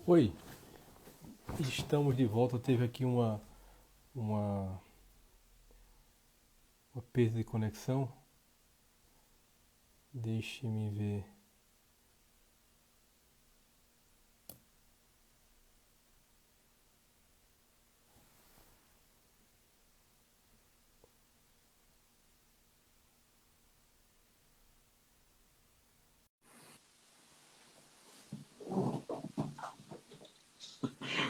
Oi, estamos de volta. Teve aqui uma, uma perda de conexão. Deixe-me ver.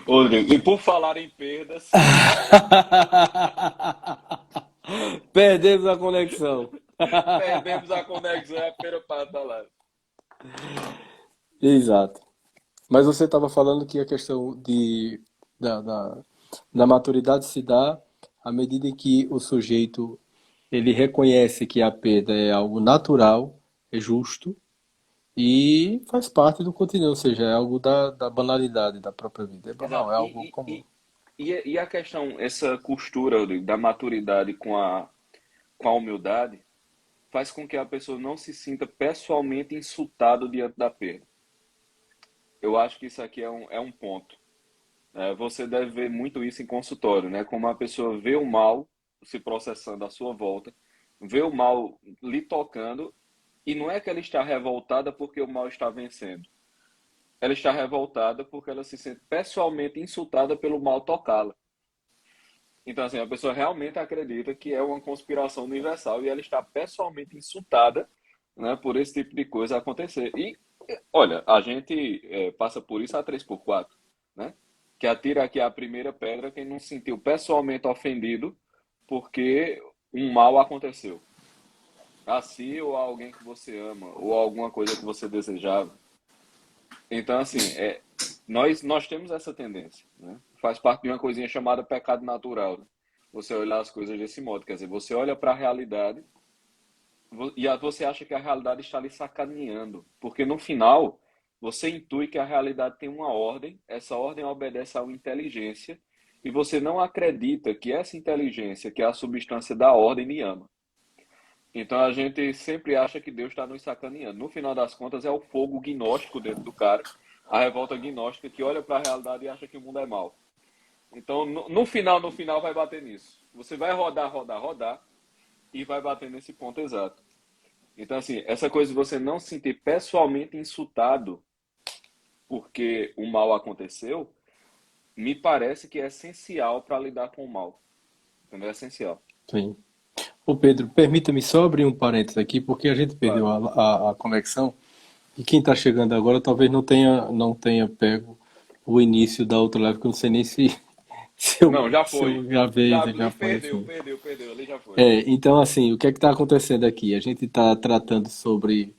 Rodrigo, e por falar em perdas, Perdemos a conexão. perdemos a conexão e a feira passa lá. Exato. Mas você estava falando que a questão da maturidade se dá à medida em que o sujeito ele reconhece que a perda é algo natural, é justo e faz parte do cotidiano, ou seja, é algo da banalidade da própria vida. É banal, Exato. é algo E, comum. e, e a questão, essa costura, Rodrigo, da maturidade com a humildade, faz com que a pessoa não se sinta pessoalmente insultada diante da perda. Eu acho que isso aqui é um ponto. Você deve ver muito isso em consultório, né? Como a pessoa vê o mal se processando à sua volta, vê o mal lhe tocando, e não é que ela está revoltada porque o mal está vencendo. Ela está revoltada porque ela se sente pessoalmente insultada pelo mal tocá-la. Então, assim, a pessoa realmente acredita que é uma conspiração universal e ela está pessoalmente insultada, né, por esse tipo de coisa acontecer. E, olha, a gente passa por isso a 3x4, né? Que atira aqui a primeira pedra quem não se sentiu pessoalmente ofendido porque um mal aconteceu. A si ou a alguém que você ama, ou a alguma coisa que você desejava. Então, assim, nós temos essa tendência, né? Faz parte de uma coisinha chamada pecado natural, né? Você olhar as coisas desse modo, quer dizer, você olha para a realidade e você acha que a realidade está lhe sacaneando, porque no final você intui que a realidade tem uma ordem, essa ordem obedece a uma inteligência e você não acredita que essa inteligência, que é a substância da ordem, lhe ama. Então a gente sempre acha que Deus está nos sacaneando. No final das contas, é o fogo gnóstico dentro do cara, a revolta gnóstica que olha para a realidade e acha que o mundo é mau. Então, no final, vai bater nisso. Você vai rodar, rodar, rodar e vai bater nesse ponto exato. Então, assim, essa coisa de você não se sentir pessoalmente insultado porque o mal aconteceu, me parece que é essencial para lidar com o mal. Entendeu? É essencial. Sim. Ô Pedro, permita-me só abrir um parênteses aqui, porque a gente perdeu Claro. a conexão e quem está chegando agora talvez não tenha pego o início da outra live, que eu não sei nem se, se, eu, Não, já se eu foi. gravei, Já já ali foi, perdeu, enfim. perdeu, perdeu. Ali já foi. Então, assim, o que é que está acontecendo aqui? A gente está tratando sobre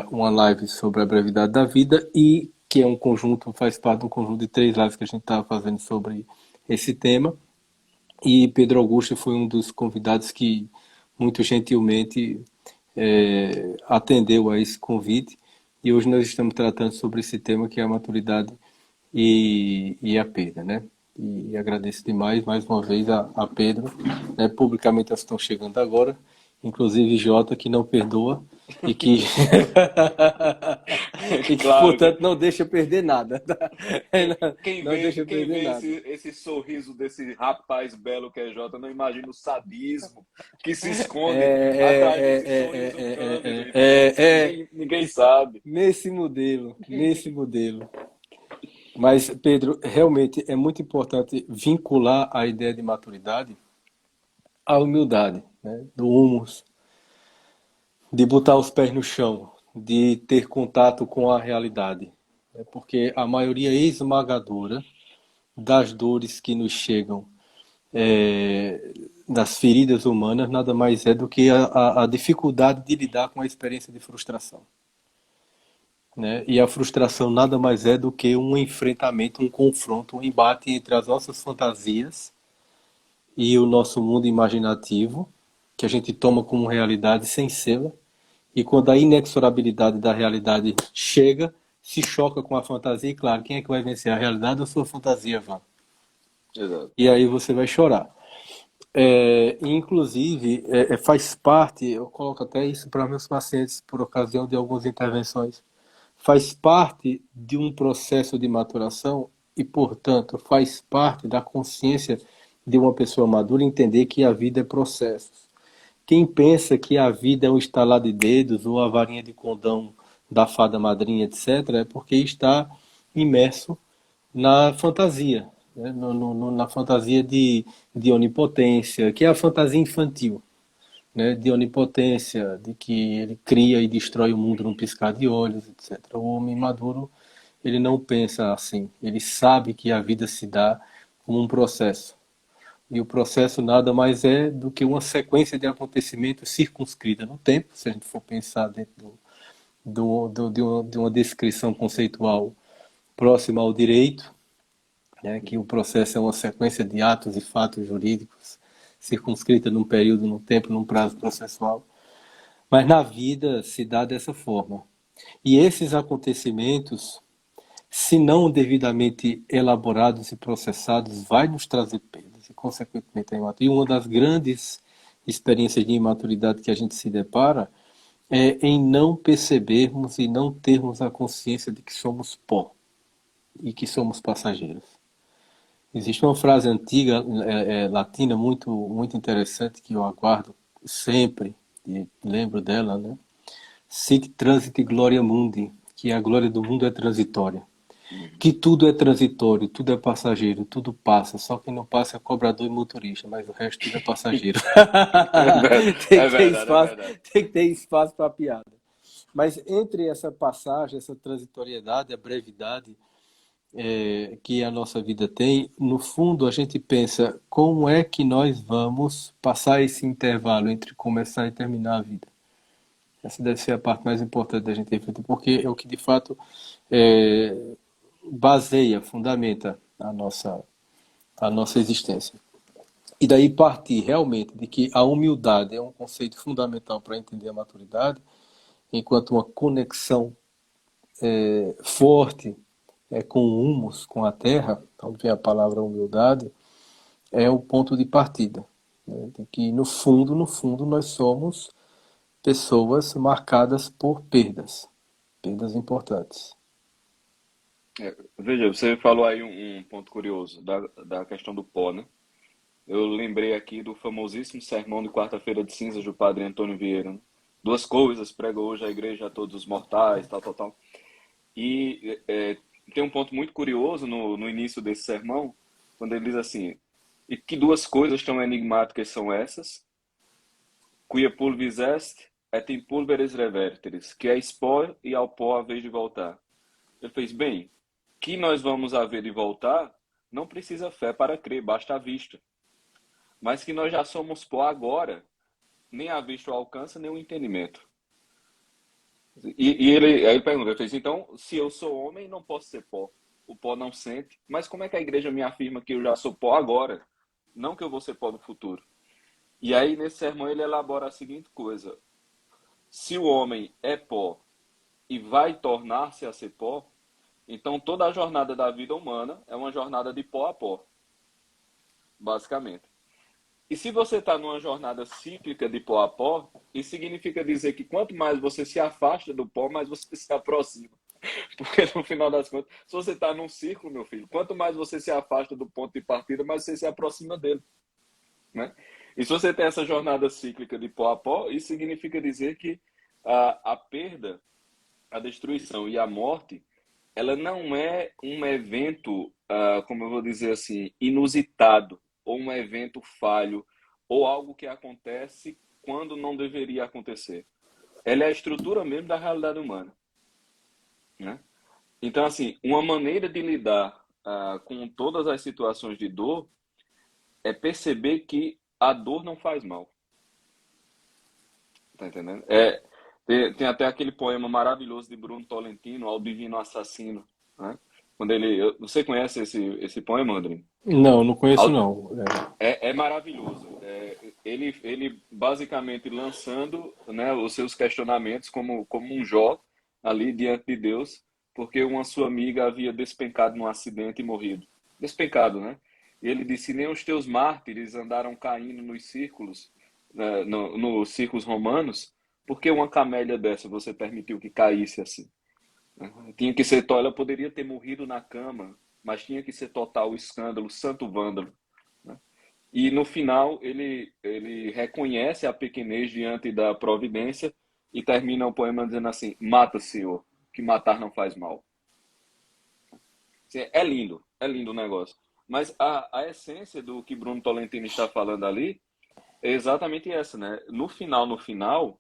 uma live sobre a brevidade da vida e que é um conjunto, faz parte de um conjunto de três lives que a gente está fazendo sobre esse tema. E Pedro Augusto foi um dos convidados que muito gentilmente atendeu a esse convite. E hoje nós estamos tratando sobre esse tema que é a maturidade e a perda, né? E agradeço demais mais uma vez a Pedro, né? Publicamente elas estão chegando agora, inclusive Jota que não perdoa e que e que Claro, portanto não deixa perder nada, tá? Não deixa quem perder vê nada. esse sorriso desse rapaz belo que é Jota não imagina o sadismo que se esconde atrás desse sorriso cândido, entendeu? É, Ninguém sabe. nesse modelo. Mas, Pedro, realmente é muito importante vincular a ideia de maturidade à humildade, né? Do humus, de botar os pés no chão, de ter contato com a realidade. Né? Porque a maioria esmagadora das dores que nos chegam das feridas humanas nada mais é do que a dificuldade de lidar com a experiência de frustração. Né? E a frustração nada mais é do que um enfrentamento, um confronto, um embate entre as nossas fantasias e o nosso mundo imaginativo, que a gente toma como realidade sem sê-la, e quando a inexorabilidade da realidade chega, se choca com a fantasia, e claro, quem é que vai vencer, a realidade ou a sua fantasia, vã? Exato. E aí você vai chorar. Inclusive, faz parte, eu coloco até isso para meus pacientes por ocasião de algumas intervenções, faz parte de um processo de maturação e, portanto, faz parte da consciência de uma pessoa madura entender que a vida é processo. Quem pensa que a vida é um estalar de dedos ou a varinha de condão da fada madrinha, etc., é porque está imerso na fantasia, né? Na fantasia de onipotência, que é a fantasia infantil, né? De onipotência, de que ele cria e destrói o mundo num piscar de olhos, etc. O homem maduro, ele não pensa assim, ele sabe que a vida se dá como um processo. E o processo nada mais é do que uma sequência de acontecimentos circunscrita no tempo, se a gente for pensar dentro de uma descrição conceitual próxima ao direito, né, que o processo é uma sequência de atos e fatos jurídicos circunscrita num período, num tempo, num prazo processual. Mas na vida se dá dessa forma. E esses acontecimentos, se não devidamente elaborados e processados, vai nos trazer perdas e, consequentemente, a imaturidade. E uma das grandes experiências de imaturidade que a gente se depara é em não percebermos e não termos a consciência de que somos pó e que somos passageiros. Existe uma frase antiga, latina, muito interessante, que eu aguardo sempre, e lembro dela, né? Sic transit gloria mundi, que a glória do mundo é transitória. Que tudo é transitório, tudo é passageiro, tudo passa. Só quem não passa é cobrador e motorista, mas o resto tudo é passageiro. É verdade, é verdade. Tem que ter espaço para piada. Mas entre essa passagem, essa transitoriedade, a brevidade que a nossa vida tem, no fundo a gente pensa como é que nós vamos passar esse intervalo entre começar e terminar a vida. Essa deve ser a parte mais importante da gente refletir, porque é o que de fato é, baseia, fundamenta a nossa existência. E daí partir realmente de que a humildade é um conceito fundamental para entender a maturidade, enquanto uma conexão forte com o humus, com a terra, onde vem a palavra humildade, é o ponto de partida. Né? De que, no fundo, nós somos pessoas marcadas por perdas, perdas importantes. Veja, você falou aí um ponto curioso da questão do pó, né? Eu lembrei aqui do famosíssimo sermão de quarta-feira de cinzas do padre Antônio Vieira, né? Duas coisas prega hoje a igreja a todos os mortais, tal, tal, tal. E tem um ponto muito curioso no início desse sermão, quando ele diz assim: e que duas coisas tão enigmáticas são essas? Quia pulvis est, et in pulveris reverteris, que é expor e ao pó a vez de voltar. Ele fez bem, que nós vamos haver de voltar, não precisa fé para crer, basta a vista. Mas que nós já somos pó agora, nem a vista o alcança, nem o entendimento. Aí ele pergunta, ele fez, então, se eu sou homem, não posso ser pó. O pó não sente. Mas como é que a igreja me afirma que eu já sou pó agora? Não que eu vou ser pó no futuro. E aí, nesse sermão, ele elabora a seguinte coisa. Se o homem é pó e vai tornar-se a ser pó, então toda a jornada da vida humana é uma jornada de pó a pó, basicamente. E se você está numa jornada cíclica de pó a pó, isso significa dizer que quanto mais você se afasta do pó, mais você se aproxima. Porque no final das contas, se você está num círculo, meu filho, quanto mais você se afasta do ponto de partida, mais você se aproxima dele, né? E se você tem essa jornada cíclica de pó a pó, isso significa dizer que a perda, a destruição e a morte, ela não é um evento, como eu vou dizer assim, inusitado, ou um evento falho, ou algo que acontece quando não deveria acontecer. Ela é a estrutura mesmo da realidade humana, né? Então, assim, uma maneira de lidar com todas as situações de dor é perceber que a dor não faz mal. Tá entendendo? Tem até aquele poema maravilhoso de Bruno Tolentino, Ao Divino Assassino, né? Quando você conhece esse poema, André? Não, não conheço não. É maravilhoso. Ele basicamente lançando, né, os seus questionamentos como um Jó ali diante de Deus, porque uma sua amiga havia despencado num acidente e morrido. Despencado, né? E ele disse: nem os teus mártires andaram caindo nos círculos, né, nos círculos romanos, porque uma camélia dessa você permitiu que caísse assim. Tinha que ser, ela poderia ter morrido na cama, mas tinha que ser total o escândalo, santo vândalo, né? E no final ele reconhece a pequenez diante da providência e termina o poema dizendo assim: mata, Senhor, que matar não faz mal. Assim, é lindo o negócio. Mas a essência do que Bruno Tolentino está falando ali é exatamente essa, né? No final,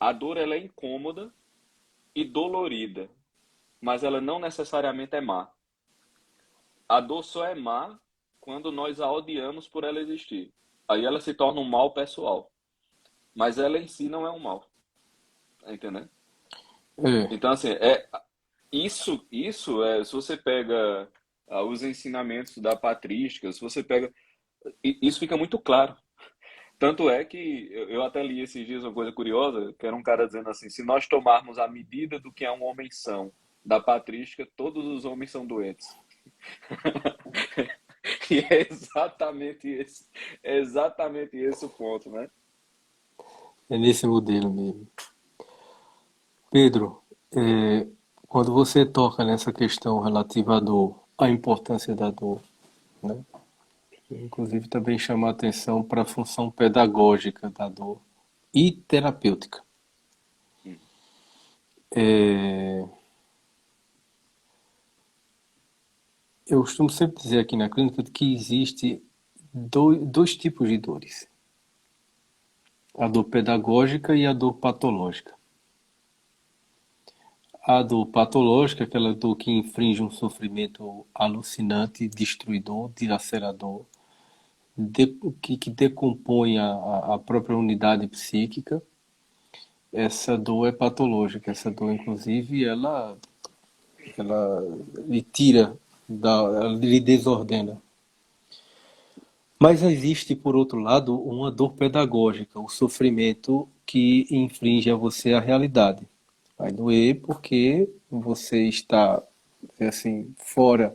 a dor ela é incômoda e dolorida, mas ela não necessariamente é má. A dor só é má quando nós a odiamos por ela existir. Aí ela se torna um mal pessoal, mas ela em si não é um mal, tá entendendo? É, Então assim, isso é, se você pega os ensinamentos da patrística, se você pega, isso fica muito claro. Tanto é que eu até li esses dias uma coisa curiosa, que era um cara dizendo assim: se nós tomarmos a medida do que é um homem são da patrística, todos os homens são doentes. E é exatamente esse o ponto, né? é nesse modelo mesmo. Pedro, quando você toca nessa questão relativa à dor, à importância da dor, né? Inclusive também chama a atenção para a função pedagógica da dor e terapêutica. Hum. É, eu costumo sempre dizer aqui na clínica que existe dois tipos de dores: a dor pedagógica e a dor patológica. A dor patológica, aquela dor que infringe um sofrimento alucinante, destruidor, dilacerador, que decompõe a própria unidade psíquica. Essa dor é patológica. Essa dor, inclusive, ela lhe tira, ela lhe desordena. Mas existe, por outro lado, uma dor pedagógica, o sofrimento que infringe a você a realidade. Vai doer porque você está, assim, fora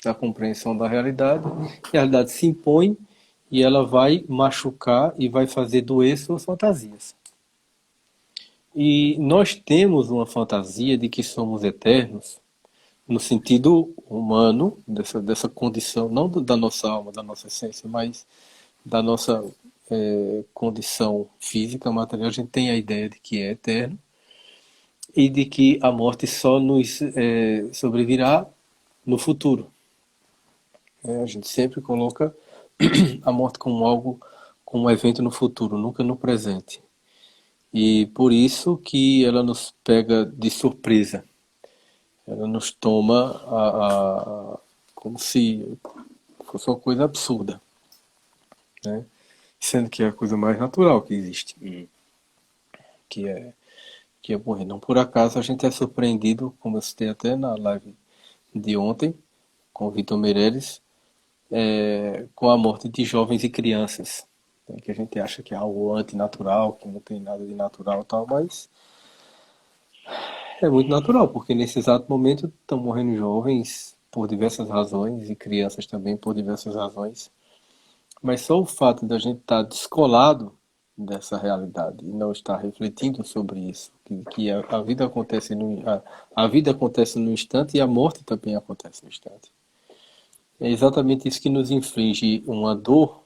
da compreensão da realidade, e a realidade se impõe e ela vai machucar e vai fazer doer suas fantasias. E nós temos uma fantasia de que somos eternos, no sentido humano, dessa condição, não da nossa alma, da nossa essência, mas da nossa condição física, material. A gente tem a ideia de que é eterno e de que a morte só nos sobrevirá no futuro. A gente sempre coloca a morte como algo, como um evento no futuro, nunca no presente. E por isso que ela nos pega de surpresa. Ela nos toma como se fosse uma coisa absurda, né? Sendo que é a coisa mais natural que existe, Hum. que é, que é morrer. Não por acaso a gente é surpreendido, como eu citei até na live de ontem, com o Vitor Meireles, com a morte de jovens e crianças, né? Que a gente acha que é algo antinatural, que não tem nada de natural e tal, mas é muito natural, porque nesse exato momento estão morrendo jovens por diversas razões e crianças também por diversas razões. Mas só o fato da gente estar descolado dessa realidade e não estar refletindo sobre isso, que a vida acontece a vida acontece no instante e a morte também acontece no instante. É exatamente isso que nos inflige uma dor,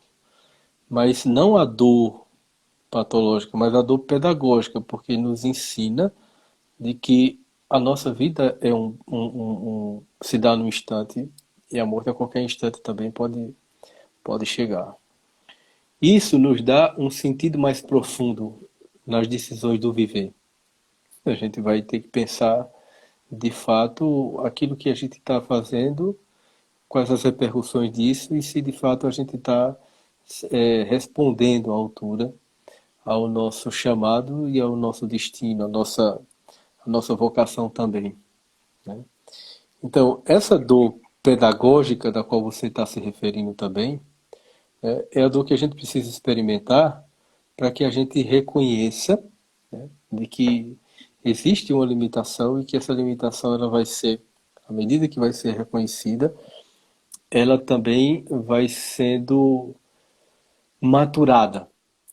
mas não a dor patológica, mas a dor pedagógica, porque nos ensina de que a nossa vida é se dá num instante e a morte a qualquer instante também pode chegar. Isso nos dá um sentido mais profundo nas decisões do viver. A gente vai ter que pensar, de fato, aquilo que a gente está fazendo, quais as repercussões disso e se de fato a gente está respondendo à altura ao nosso chamado e ao nosso destino, a nossa vocação também, né? Então, essa dor pedagógica da qual você está se referindo também, é a dor que a gente precisa experimentar para que a gente reconheça, né, de que existe uma limitação e que essa limitação ela vai ser, à medida que vai ser reconhecida, ela também vai sendo maturada.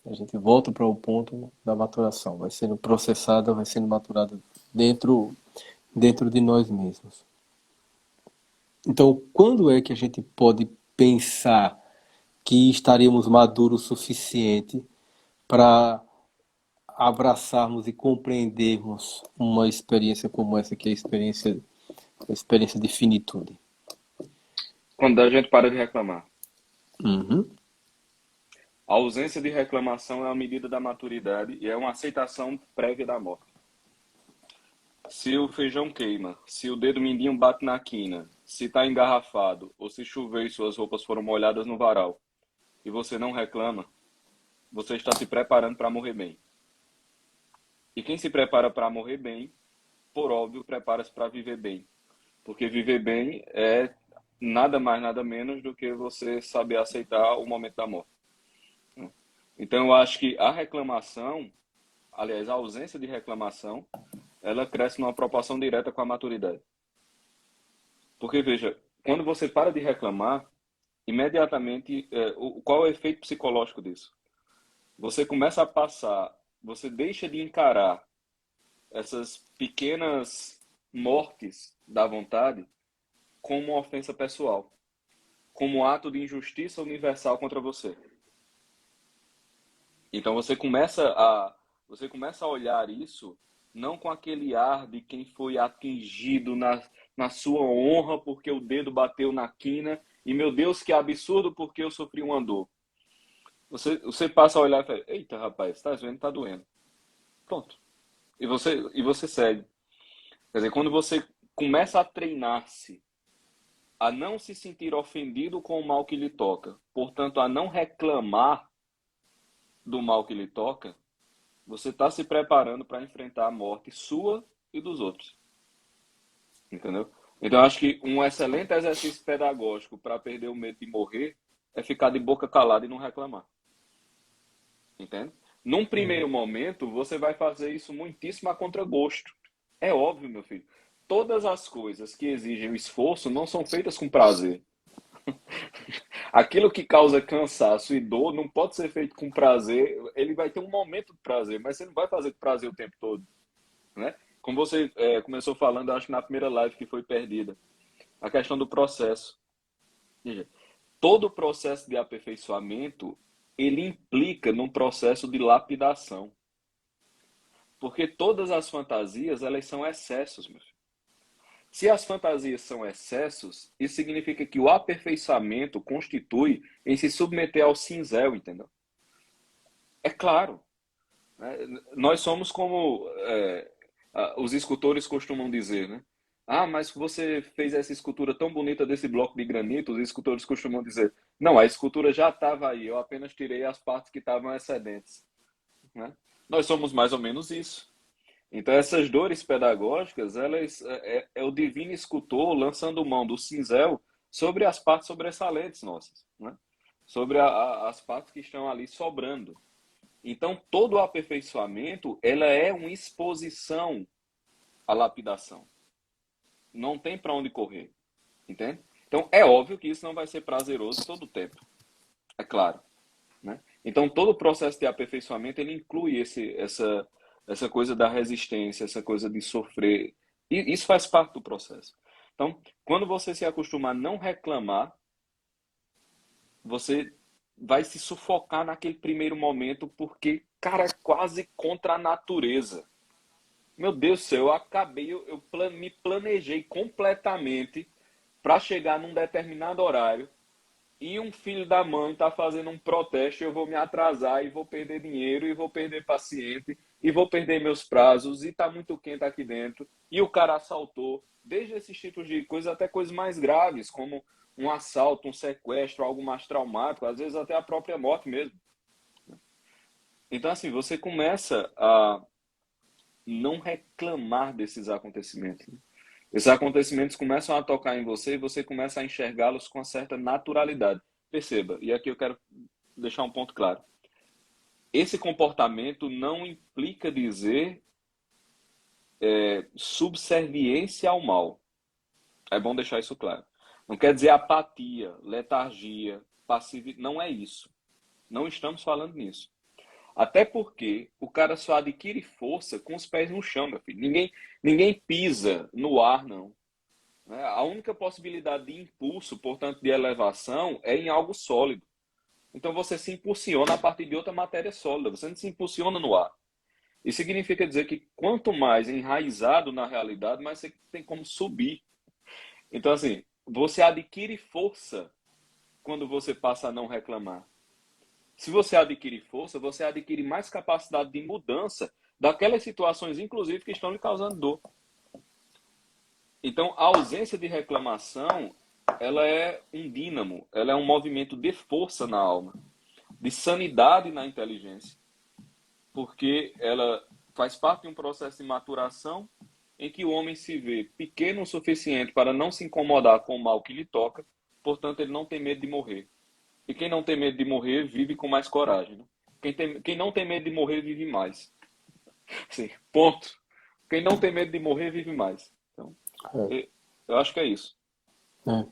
A gente volta para o ponto da maturação, vai sendo processada, vai sendo maturada dentro dentro de nós mesmos. Então, quando é que a gente pode pensar que estaremos maduros o suficiente para abraçarmos e compreendermos uma experiência como essa, que é a experiência de finitude? Quando a gente para de reclamar. Uhum. A ausência de reclamação é a medida da maturidade e é uma aceitação prévia da morte. Se o feijão queima, se o dedo mindinho bate na quina, se está engarrafado ou se choveu e suas roupas foram molhadas no varal e você não reclama, você está se preparando para morrer bem. E quem se prepara para morrer bem, por óbvio, prepara-se para viver bem. Porque viver bem é nada mais, nada menos do que você saber aceitar o momento da morte. Então, eu acho que a reclamação, aliás, a ausência de reclamação, ela cresce numa proporção direta com a maturidade. Porque, veja, quando você para de reclamar, imediatamente, qual é o efeito psicológico disso? Você começa a passar, você deixa de encarar essas pequenas mortes da vontade como uma ofensa pessoal, como um ato de injustiça universal contra você. Então você começa a olhar isso não com aquele ar de quem foi atingido na sua honra porque o dedo bateu na quina e, meu Deus, que absurdo porque eu sofri uma dor. Você passa a olhar e fala, eita, rapaz, tá vendo? Tá doendo. Pronto. E você segue. Quer dizer, quando você começa a treinar-se a não se sentir ofendido com o mal que lhe toca, portanto, a não reclamar do mal que lhe toca, você está se preparando para enfrentar a morte sua e dos outros. Entendeu? Então, eu acho que um excelente exercício pedagógico para perder o medo de morrer é ficar de boca calada e não reclamar. Entende? Num primeiro momento, você vai fazer isso muitíssimo a contragosto. É óbvio, meu filho. Todas as coisas que exigem esforço não são feitas com prazer. Aquilo que causa cansaço e dor não pode ser feito com prazer. Ele vai ter um momento de prazer, mas você não vai fazer com prazer o tempo todo, né? Como você começou falando, acho que na primeira live que foi perdida, a questão do processo. Veja, todo o processo de aperfeiçoamento, ele implica num processo de lapidação. Porque todas as fantasias, elas são excessos, meu filho. Se as fantasias são excessos, isso significa que o aperfeiçoamento constitui em se submeter ao cinzel, entendeu? É claro, né? Nós somos como os escultores costumam dizer, né? Ah, mas você fez essa escultura tão bonita desse bloco de granito, os escultores costumam dizer, não, a escultura já estava aí, eu apenas tirei as partes que estavam excedentes, né? Nós somos mais ou menos isso. Então, essas dores pedagógicas, elas é o divino escultor lançando mão do cinzel sobre as partes sobressalentes nossas, né? Sobre as partes que estão ali sobrando. Então, todo o aperfeiçoamento, ela é uma exposição à lapidação. Não tem para onde correr, entende? Então, é óbvio que isso não vai ser prazeroso todo o tempo, é claro, né? Então, todo o processo de aperfeiçoamento, ele inclui essa coisa da resistência, essa coisa de sofrer. E isso faz parte do processo. Então, quando você se acostuma a não reclamar, você vai se sufocar naquele primeiro momento, porque, cara, é quase contra a natureza. Meu Deus do céu, eu acabei, me planejei completamente para chegar num determinado horário e um filho da mãe está fazendo um protesto, eu vou me atrasar e vou perder dinheiro e vou perder paciente e vou perder meus prazos e está muito quente aqui dentro e o cara assaltou, desde esses tipos de coisas até coisas mais graves, como um assalto, um sequestro, algo mais traumático, às vezes até a própria morte mesmo. Então, assim, você começa a não reclamar desses acontecimentos. Esses acontecimentos começam a tocar em você e você começa a enxergá-los com uma certa naturalidade. Perceba, e aqui eu quero deixar um ponto claro. Esse comportamento não implica dizer subserviência ao mal. É bom deixar isso claro. Não quer dizer apatia, letargia, passividade. Não é isso. Não estamos falando nisso. Até porque o cara só adquire força com os pés no chão, meu filho. Ninguém pisa no ar, não. Né? A única possibilidade de impulso, portanto, de elevação, é em algo sólido. Então você se impulsiona a partir de outra matéria sólida, você não se impulsiona no ar. Isso significa dizer que quanto mais enraizado na realidade, mais você tem como subir. Então, assim, você adquire força quando você passa a não reclamar. Se você adquire força, você adquire mais capacidade de mudança daquelas situações, inclusive, que estão lhe causando dor. Então, a ausência de reclamação, ela é um dínamo, ela é um movimento de força na alma, de sanidade na inteligência, porque ela faz parte de um processo de maturação em que o homem se vê pequeno o suficiente para não se incomodar com o mal que lhe toca, portanto, ele não tem medo de morrer. E quem não tem medo de morrer, vive com mais coragem. Né? Quem não tem medo de morrer, vive mais. Sim, ponto. Quem não tem medo de morrer, vive mais. Então, É, eu acho que é isso. é.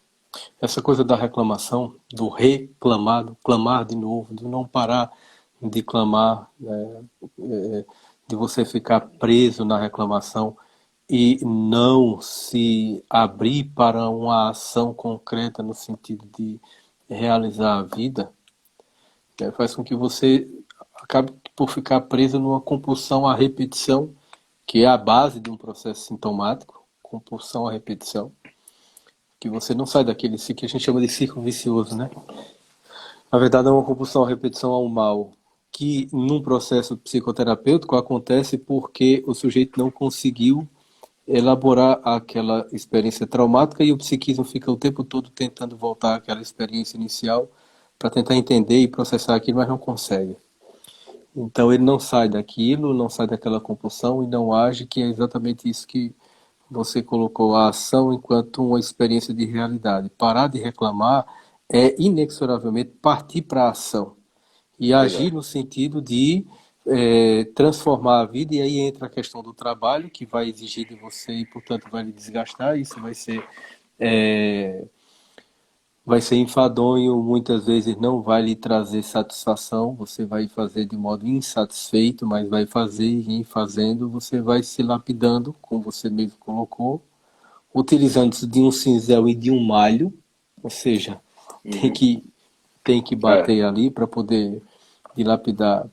Essa coisa da reclamação, do reclamar, do clamar de novo, de não parar de clamar, né, de você ficar preso na reclamação e não se abrir para uma ação concreta no sentido de realizar a vida, né, faz com que você acabe por ficar preso numa compulsão à repetição, que é a base de um processo sintomático, compulsão à repetição, que você não sai daquele ciclo que a gente chama de ciclo vicioso, né? Na verdade, é uma compulsão à repetição ao mal, que num processo psicoterapêutico acontece porque o sujeito não conseguiu elaborar aquela experiência traumática e o psiquismo fica o tempo todo tentando voltar àquela experiência inicial para tentar entender e processar aquilo, mas não consegue. Então ele não sai daquilo, não sai daquela compulsão e não age, que é exatamente isso que você colocou, a ação enquanto uma experiência de realidade. Parar de reclamar é inexoravelmente partir para a ação e Pois agir é. no sentido de transformar a vida, e aí entra a questão do trabalho, que vai exigir de você e, portanto, vai lhe desgastar. Isso é, vai ser enfadonho, muitas vezes não vai lhe trazer satisfação, você vai fazer de modo insatisfeito, mas vai fazer e em fazendo você vai se lapidando, como você mesmo colocou, utilizando-se de um cinzel e de um malho, ou seja, tem Uhum. que, tem que É. bater ali para poder dilapidar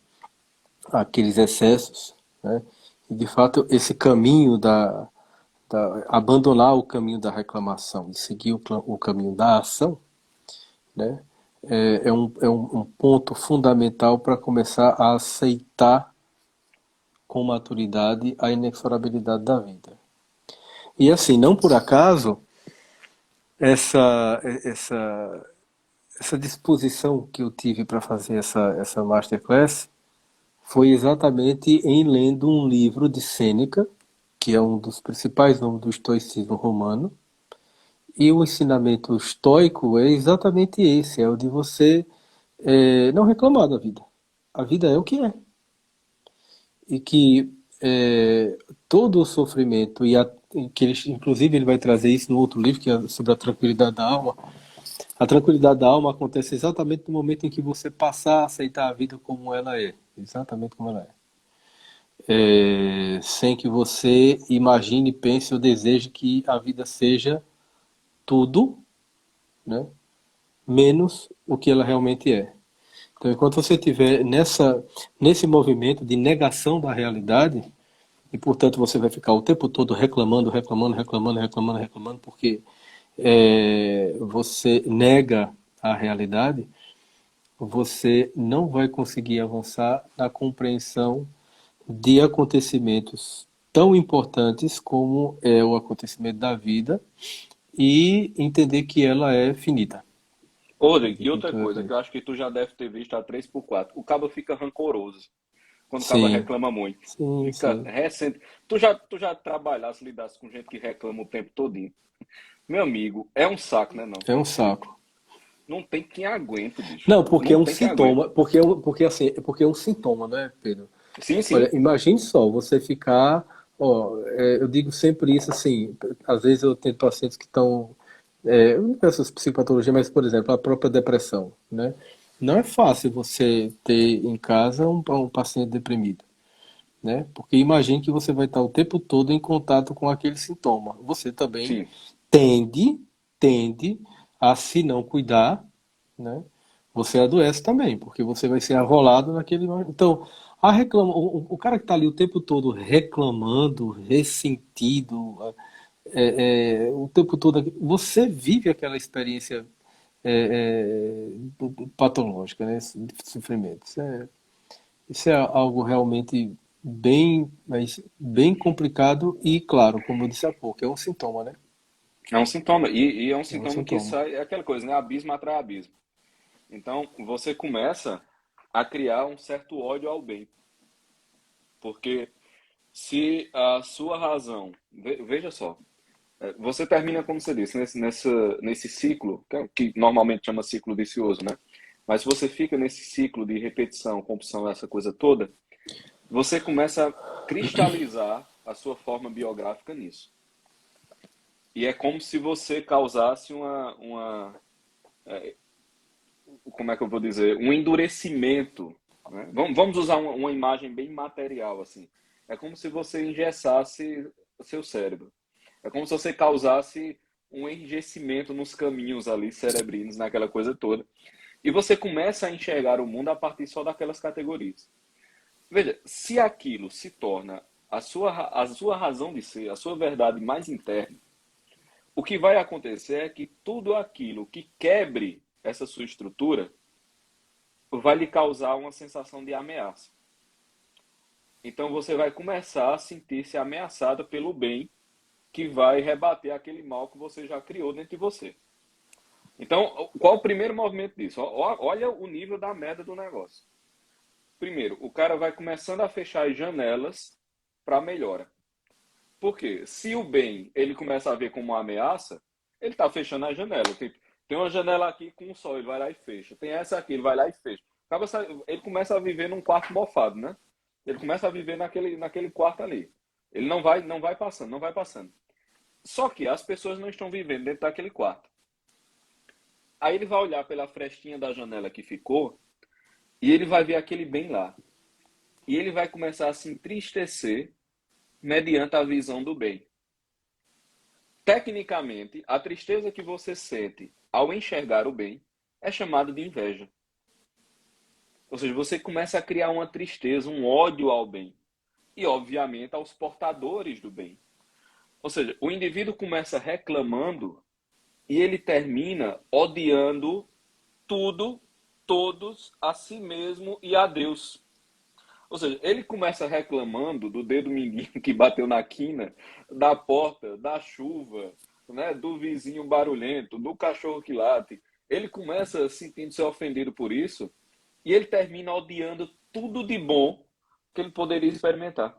aqueles excessos, né? E de fato esse caminho abandonar o caminho da reclamação e seguir o caminho da ação, né? Um ponto fundamental para começar a aceitar com maturidade a inexorabilidade da vida. E assim, não por acaso, essa, essa, essa disposição que eu tive para fazer essa masterclass foi exatamente em lendo um livro de Sêneca, que é um dos principais nomes do estoicismo romano. E o ensinamento estoico é exatamente esse, é o de você não reclamar da vida. A vida é o que é. E que todo o sofrimento, que ele, inclusive ele vai trazer isso no outro livro, que é sobre a tranquilidade da alma, a tranquilidade da alma acontece exatamente no momento em que você passar a aceitar a vida como ela é. Exatamente como ela é. Sem que você imagine, pense ou deseje que a vida seja tudo, né, menos o que ela realmente é. Então, enquanto você estiver nesse movimento de negação da realidade, e portanto você vai ficar o tempo todo reclamando, reclamando, reclamando, reclamando, reclamando, porque você nega a realidade, você não vai conseguir avançar na compreensão de acontecimentos tão importantes como é o acontecimento da vida e entender que ela é finita. Rodrigo, Entender e que outra tudo é coisa que finito. eu acho que tu já deve ter visto a 3x4. O cabo fica rancoroso quando o cabo Sim, reclama muito. sim, Fica sim. recente. Tu já trabalhasse, lidasse com gente que reclama o tempo todinho. Meu amigo, é um saco, né, não? É um saco. Não tem quem aguente, bicho. Não, porque é Não um tem quem aguente. sintoma, porque é um sintoma, né, Pedro? Sim, Olha, sim. imagine só, você ficar, ó, eu digo sempre isso assim, às vezes eu tenho pacientes que estão, eu não peço psicopatologia, mas, por exemplo, a própria depressão, né? Não é fácil você ter em casa um paciente deprimido, né? Porque imagine que você vai estar o tempo todo em contato com aquele sintoma. Você também Sim, tende, tende a, se não cuidar, né? Você adoece também, porque você vai ser arrolado naquele. Então, o cara que está ali o tempo todo reclamando, ressentido, o tempo todo, você vive aquela experiência patológica, né? De sofrimento. Isso é algo realmente bem complicado e, claro, como eu disse há pouco, é um sintoma, né? é um sintoma. E é um É um sintoma que sintoma. sai, é aquela coisa, né? Abismo atrai abismo. Então, você começa a criar um certo ódio ao bem. Porque se a sua razão, veja só, você termina, como você disse, nesse ciclo, que normalmente chama ciclo vicioso, né? Mas se você fica nesse ciclo de repetição, compulsão, essa coisa toda, você começa a cristalizar a sua forma biográfica nisso. E é como se você causasse como é que eu vou dizer, um endurecimento, né? Vamos usar uma imagem bem material, assim. É como se você engessasse o seu cérebro. É como se você causasse um enrijecimento nos caminhos ali cerebrinos, naquela coisa toda. E você começa a enxergar o mundo a partir só daquelas categorias. Veja, se aquilo se torna a sua razão de ser, a sua verdade mais interna, o que vai acontecer é que tudo aquilo que quebre essa sua estrutura vai lhe causar uma sensação de ameaça. Então você vai começar a sentir-se ameaçada pelo bem que vai rebater aquele mal que você já criou dentro de você. Então, qual o primeiro movimento disso? Olha o nível da merda do negócio. Primeiro, o cara vai começando a fechar as janelas para melhora. Por quê? Se o bem ele começa a ver como uma ameaça, ele está fechando a janela. Tem uma janela aqui com o sol, ele vai lá e fecha. Tem essa aqui, ele vai lá e fecha. Ele começa a viver num quarto mofado, né? Ele começa a viver naquele quarto ali. Ele não vai passando, não vai passando. Só que as pessoas não estão vivendo dentro daquele quarto. Aí ele vai olhar pela frestinha da janela que ficou e ele vai ver aquele bem lá. E ele vai começar a se entristecer mediante a visão do bem. Tecnicamente, a tristeza que você sente ao enxergar o bem é chamada de inveja. Ou seja, você começa a criar uma tristeza, um ódio ao bem. E, obviamente, aos portadores do bem. Ou seja, o indivíduo começa reclamando e ele termina odiando tudo, todos, a si mesmo e a Deus. Ou seja, ele começa reclamando do dedo mindinho que bateu na quina, da porta, da chuva, né, do vizinho barulhento, do cachorro que late. Ele começa sentindo-se ofendido por isso e ele termina odiando tudo de bom que ele poderia experimentar.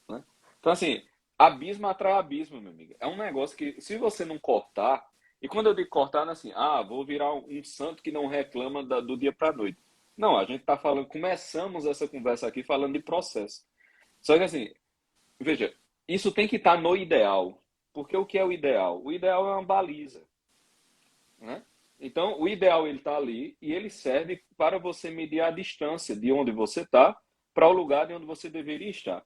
Né? Então, assim, abismo atrai abismo, meu amigo. É um negócio que, se você não cortar, e quando eu digo cortar, não é assim, vou virar um santo que não reclama do dia para a noite. Não, a gente está falando, começamos essa conversa aqui falando de processo. Só que assim, veja, isso tem que estar no ideal. Porque o que é o ideal? O ideal é uma baliza, né? Então, o ideal ele está ali e ele serve para você medir a distância de onde você está para o lugar de onde você deveria estar.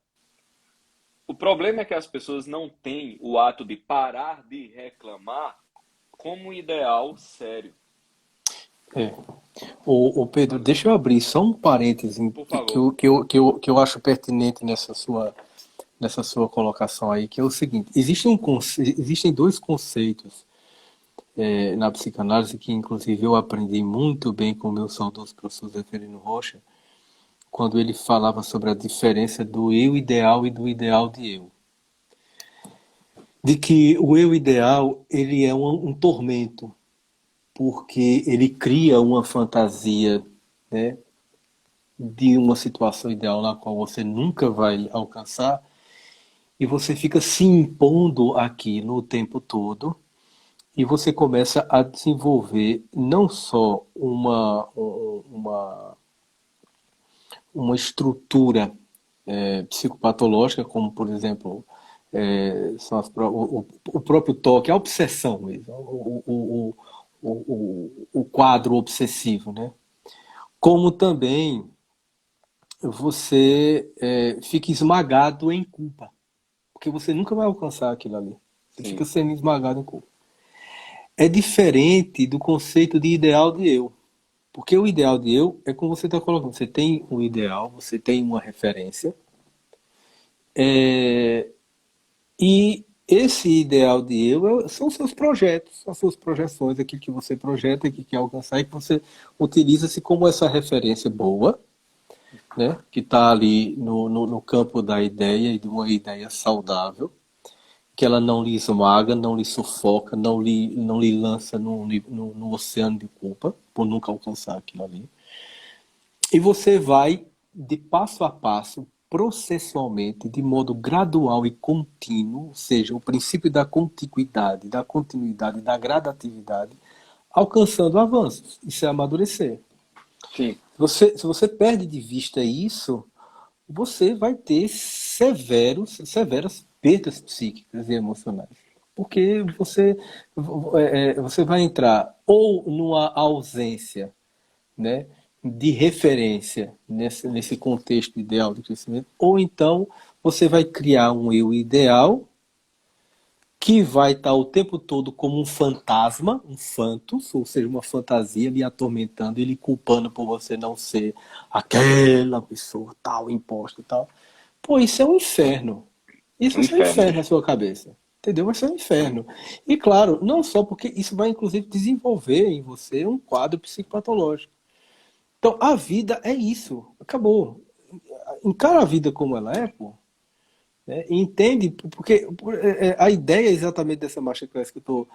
O problema é que as pessoas não têm o ato de parar de reclamar como um ideal sério. É. O Pedro, deixa eu abrir só um parêntese Por que favor. eu acho pertinente nessa sua colocação aí, que é o seguinte: existem dois conceitos na psicanálise que, inclusive, eu aprendi muito bem com o meu saudoso professor Zeferino Rocha, quando ele falava sobre a diferença do eu ideal e do ideal de eu. De que o eu ideal ele é um tormento, porque ele cria uma fantasia, né, de uma situação ideal na qual você nunca vai alcançar e você fica se impondo aquilo o tempo todo e você começa a desenvolver não só uma estrutura psicopatológica, como por exemplo são o próprio toque, a obsessão mesmo, o quadro obsessivo, né? como também você fica esmagado em culpa, porque você nunca vai alcançar aquilo ali. Você fica Sim, sendo esmagado em culpa. É diferente do conceito de ideal de eu. Porque o ideal de eu é como você está colocando. Você tem um ideal, você tem uma referência, e esse ideal de eu são seus projetos, as suas projeções, aquilo que você projeta, aquilo que quer alcançar, e que você utiliza-se como essa referência boa, né, que está ali no campo da ideia e de uma ideia saudável, que ela não lhe esmaga, não lhe sufoca, não lhe lança no oceano de culpa por nunca alcançar aquilo ali. E você vai de passo a passo, processualmente, de modo gradual e contínuo, ou seja, o princípio da contiguidade, da continuidade, da gradatividade, alcançando avanços. Isso é amadurecer. sim, Se você perde de vista isso, você vai ter severas perdas psíquicas e emocionais. Porque você vai entrar ou numa ausência, né, de referência nesse contexto ideal de crescimento, ou então você vai criar um eu ideal que vai estar o tempo todo como um fantasma, um phantos, ou seja, uma fantasia lhe atormentando e lhe culpando por você não ser aquela pessoa tal, imposta e tal. Pô, isso é um inferno. Isso um vai ser um inferno inferno na mesmo. sua cabeça. Entendeu? Vai ser um inferno. E claro, não só porque isso vai inclusive desenvolver em você um quadro psicopatológico. Então, a vida é isso. Acabou. Encara a vida como ela é, pô. Né? E entende, porque a ideia exatamente dessa masterclass que eu estou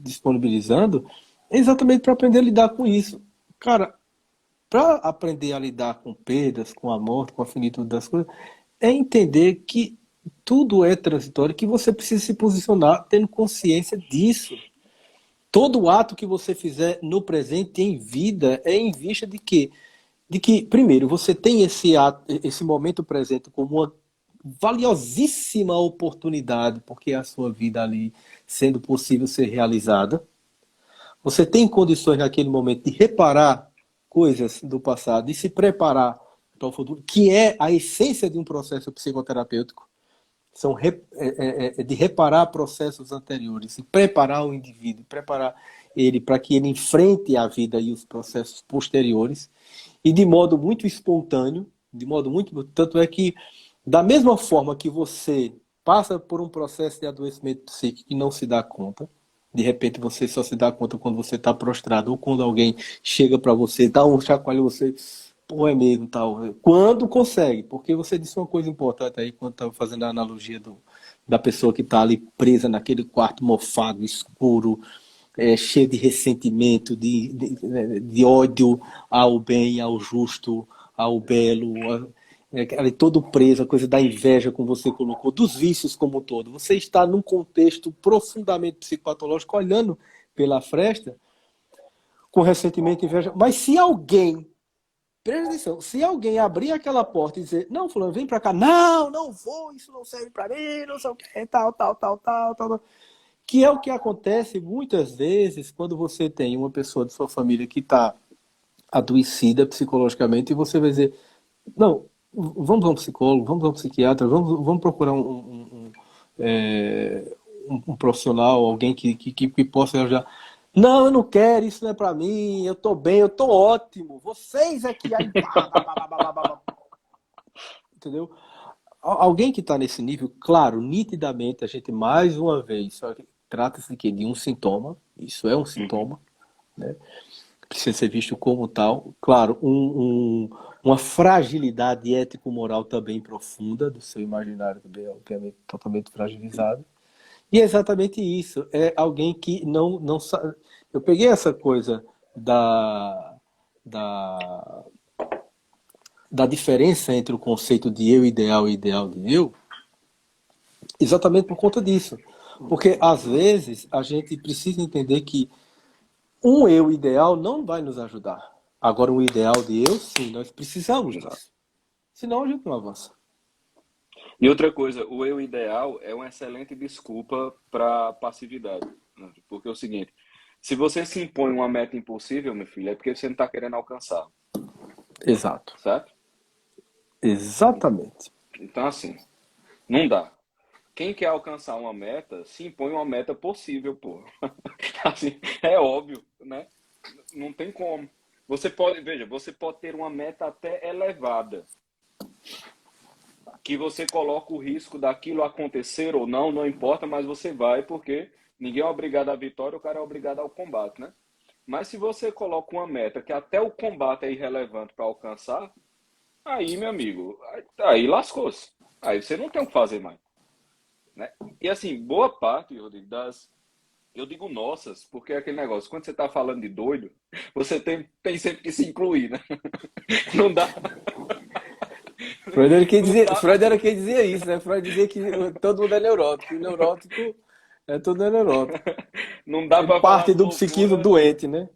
disponibilizando é exatamente para aprender a lidar com isso. Cara, para aprender a lidar com perdas, com a morte, com a finitude das coisas, é entender que tudo é transitório, que você precisa se posicionar tendo consciência disso. Todo ato que você fizer no presente, em vida, é em vista de quê? De que, primeiro, você tem esse momento presente como uma valiosíssima oportunidade, porque é a sua vida ali sendo possível ser realizada. Você tem condições naquele momento de reparar coisas do passado, de se preparar para o futuro, que é a essência de um processo psicoterapêutico. De reparar processos anteriores, e preparar o indivíduo, preparar ele para que ele enfrente a vida e os processos posteriores, e de modo muito espontâneo, de modo muito. Tanto é que, da mesma forma que você passa por um processo de adoecimento psíquico e não se dá conta, de repente você só se dá conta quando você está prostrado ou quando alguém chega para você, dá um chacoalho você, pô, é mesmo, tal. Quando consegue, porque você disse uma coisa importante aí quando estava fazendo a analogia da pessoa que está ali presa naquele quarto mofado, escuro, cheio de ressentimento, de ódio ao bem, ao justo, ao belo, ali todo preso, a coisa da inveja, como você colocou, dos vícios como um todo. Você está num contexto profundamente psicopatológico, olhando pela fresta, com ressentimento e inveja. Mas se alguém, presta atenção, se alguém abrir aquela porta e dizer, não, fulano, vem pra cá, não, não vou, isso não serve pra mim, não sei o que, tal, tal, tal, tal, tal, que é o que acontece muitas vezes quando você tem uma pessoa de sua família que está adoecida psicologicamente e você vai dizer, não, vamos a um psicólogo, vamos a um psiquiatra, vamos procurar um profissional, alguém que possa ajudar. Não, eu não quero, isso não é para mim, eu tô bem, eu tô ótimo. Vocês é que aí, entendeu? Alguém que está nesse nível, claro, nitidamente, a gente mais uma vez, trata-se de quê? De um sintoma, isso é um Uhum. sintoma, né? Precisa ser visto como tal. Claro, uma fragilidade ético-moral também profunda do seu imaginário, também, obviamente, totalmente fragilizado. E é exatamente isso, é alguém que não sabe. Eu peguei essa coisa da, da diferença entre o conceito de eu ideal e ideal de eu, exatamente por conta disso. Porque, às vezes, a gente precisa entender que um eu ideal não vai nos ajudar. Agora, um ideal de eu, sim, nós precisamos Exato. disso. Senão, a gente não avança. E outra coisa, o eu ideal é uma excelente desculpa para passividade, né? Porque é o seguinte, Se você se impõe uma meta impossível, meu filho, é porque você não está querendo alcançar, Exato. certo? Exatamente. Então, assim, não dá. Quem quer alcançar uma meta, se impõe uma meta possível, pô. Assim, é óbvio, né? Não tem como. Você pode, veja, você pode ter uma meta até elevada, que você coloca o risco daquilo acontecer ou não, não importa, mas você vai, porque ninguém é obrigado à vitória, o cara é obrigado ao combate, né? Mas se você coloca uma meta que até o combate é irrelevante para alcançar, aí, meu amigo, aí lascou-se. Aí você não tem o que fazer mais, né? E assim, boa parte, Rodrigo, eu digo nossas, porque é aquele negócio, quando você está falando de doido, você tem sempre que se incluir, né? Não dá, não dá, Freud era quem dizia isso, né? Freud dizia que todo mundo é neurótico. E o neurótico é todo neurótico. não dá É para falar parte de do psiquismo loucura, doente, né?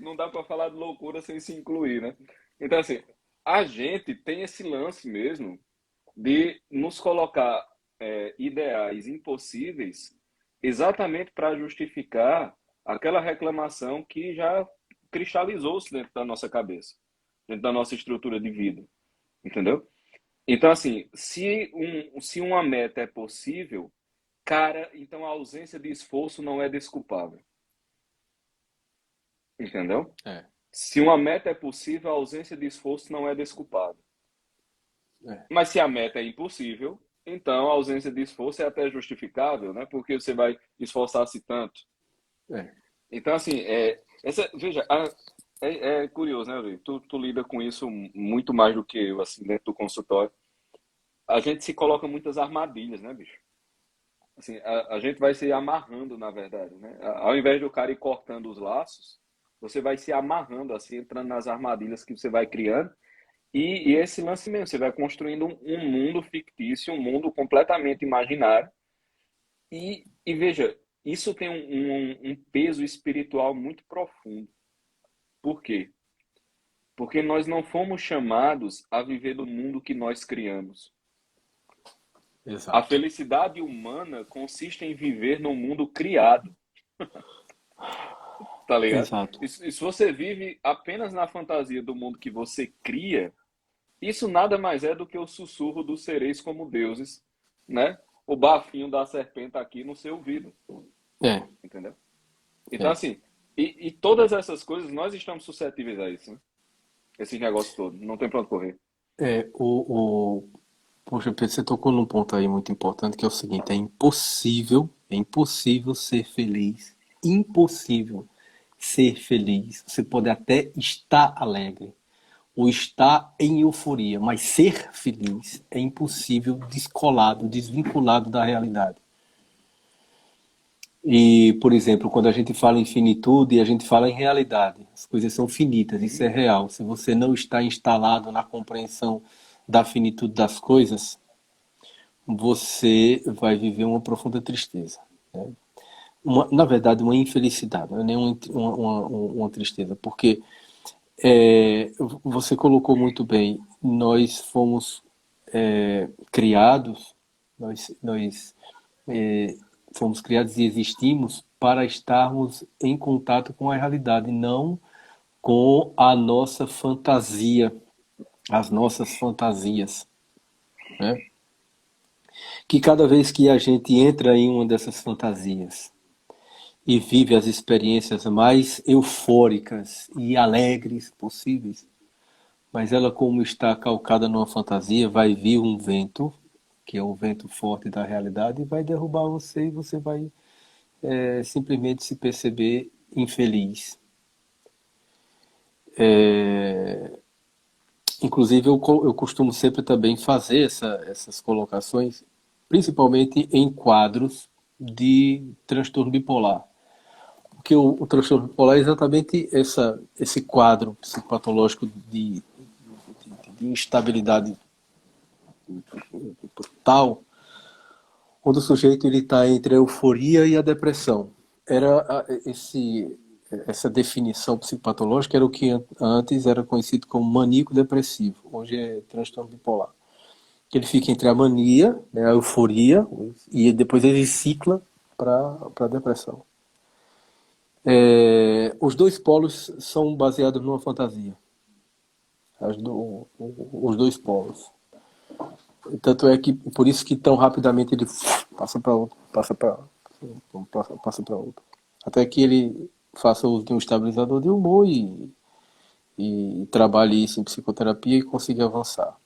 não dá para falar de loucura sem se incluir, né? Então assim, a gente tem esse lance mesmo de nos colocar ideais impossíveis exatamente para justificar aquela reclamação que já cristalizou-se dentro da nossa cabeça, dentro da nossa estrutura de vida, entendeu? Então, assim, se uma meta é possível, cara, então a ausência de esforço não é desculpável, entendeu? É, Se uma meta é possível, a ausência de esforço não é desculpável. é, Mas se a meta é impossível, então a ausência de esforço é até justificável, né? Porque você vai esforçar-se tanto. é. Então, assim, veja, é curioso, né, Luiz? Tu lida com isso muito mais do que eu, assim, dentro do consultório. A gente se coloca muitas armadilhas, né, bicho? Assim, a gente vai se amarrando, na verdade, né? Ao invés do cara ir cortando os laços, você vai se amarrando, assim, entrando nas armadilhas que você vai criando. E esse lance mesmo, você vai construindo um mundo fictício, um mundo completamente imaginário. E veja, isso tem um peso espiritual muito profundo. Por quê? Porque nós não fomos chamados a viver no mundo que nós criamos. A Exato. felicidade humana consiste em viver no mundo criado, tá ligado? Exato. E se você vive apenas na fantasia do mundo que você cria, isso nada mais é do que o sussurro dos sereis como deuses, né? O bafinho da serpente aqui no seu ouvido, É, entendeu? Então, é. assim, e todas essas coisas nós estamos suscetíveis a isso, né? Esse negócio todo, não tem pra onde correr. É, poxa, Pedro, você tocou num ponto aí muito importante que é o seguinte, é impossível ser feliz, impossível ser feliz. Você pode até estar alegre ou estar em euforia, mas ser feliz é impossível descolado, desvinculado da realidade. E, por exemplo, quando a gente fala em finitude, a gente fala em realidade. As coisas são finitas, isso é real. Se você não está instalado na compreensão da finitude das coisas, você vai viver uma profunda tristeza. Né? Na verdade, uma infelicidade, não é nem uma tristeza, porque é, você colocou muito bem, nós fomos criados, nós fomos criados e existimos para estarmos em contato com a realidade, não com a nossa fantasia, as nossas fantasias, né? Que cada vez que a gente entra em uma dessas fantasias e vive as experiências mais eufóricas e alegres possíveis, mas ela, como está calcada numa fantasia, vai vir um vento, que é o vento forte da realidade, e vai derrubar você e você vai simplesmente se perceber infeliz. Inclusive, eu costumo sempre também fazer essas colocações, principalmente em quadros de transtorno bipolar. Porque o transtorno bipolar é exatamente esse quadro psicopatológico de instabilidade brutal, onde o sujeito ele está entre a euforia e a depressão. Essa definição psicopatológica era o que antes era conhecido como maníaco depressivo, hoje é transtorno bipolar. Ele fica entre a mania, né, a euforia, e depois ele cicla para a depressão. Os dois polos são baseados numa fantasia. Os dois polos. Tanto é que por isso que tão rapidamente ele passa para outro, passa para outro. Até que ele faça uso de um estabilizador de humor e trabalhe isso em psicoterapia e consiga avançar.